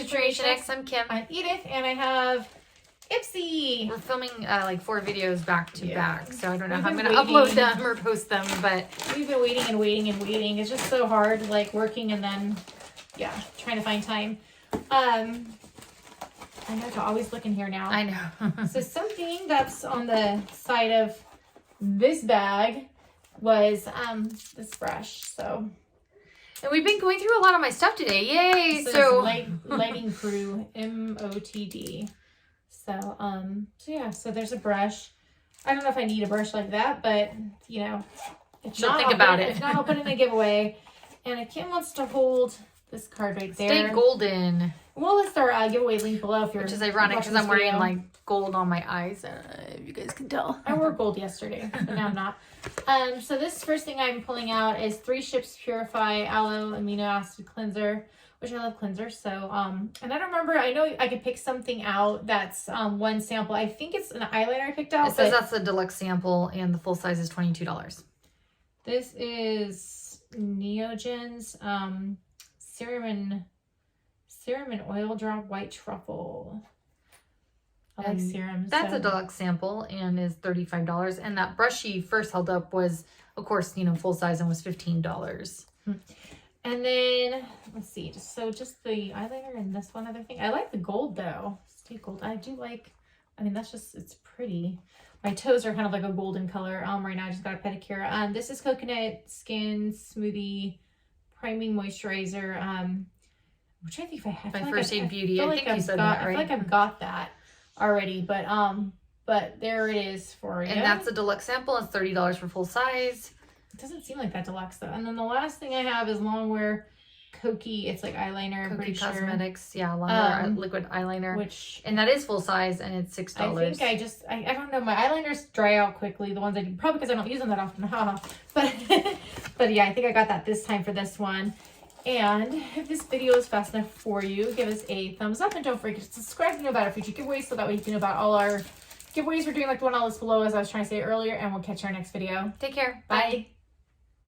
Situation X. I'm Kim. I'm Edith, and I have Ipsy. We're filming like 4 videos back to back, so I don't know how I'm been going to upload them or post them, but we've been waiting and waiting and waiting. It's just so hard, like working and then, trying to find time. I know to always look in here now. I know. So something that's on the side of this bag was this brush. So. And we've been going through a lot of my stuff today. Yay! So lighting crew, MOTD. So there's a brush. I don't know if I need a brush like that, but if she'll not, think about it. If not, I'll put it in a giveaway. And Kim wants to hold this card right there. Stay golden. Well, it's our giveaway link below if you're. Which is ironic because I'm wearing like gold on my eyes. If you guys can tell. I wore gold yesterday, but now I'm not. So this first thing I'm pulling out is 3 Ships Purify Aloe Amino Acid Cleanser, which I love cleansers. So, and I don't remember, I know I could pick something out that's one sample. I think it's an eyeliner I picked out. It says that's the deluxe sample and the full size is $22. This is Neogen's Serum and Oil Drop White Truffle. I like serums. That's a deluxe sample and is $35. And that brush she first held up was, of course, full size and was $15. And then, let's see, just the eyeliner and this one other thing. I like the gold though. Stay gold. I do like, it's pretty. My toes are kind of like a golden color. Right now I just got a pedicure. This is Coconut Skin Smoothie Priming Moisturizer. Which I think I have. My First Aid Beauty. I think you said that, right? I feel like I've got that already, but there it is for you. And that's a deluxe sample. It's $30 for full size. It doesn't seem like that deluxe though. And then the last thing I have is Longwear Kokie. It's like eyeliner. Kokie Cosmetics, Longwear liquid eyeliner. And that is full size and it's $6. I think I don't know. My eyeliners dry out quickly. The ones I do, probably because I don't use them that often. But yeah, I think I got that this time for this one. And if this video is fast enough for you, give us a thumbs up and don't forget to subscribe to know about our future giveaways so that way you can know about all our giveaways we're doing, like the one I'll list below as I was trying to say earlier, and we'll catch you in our next video. Take care. Bye.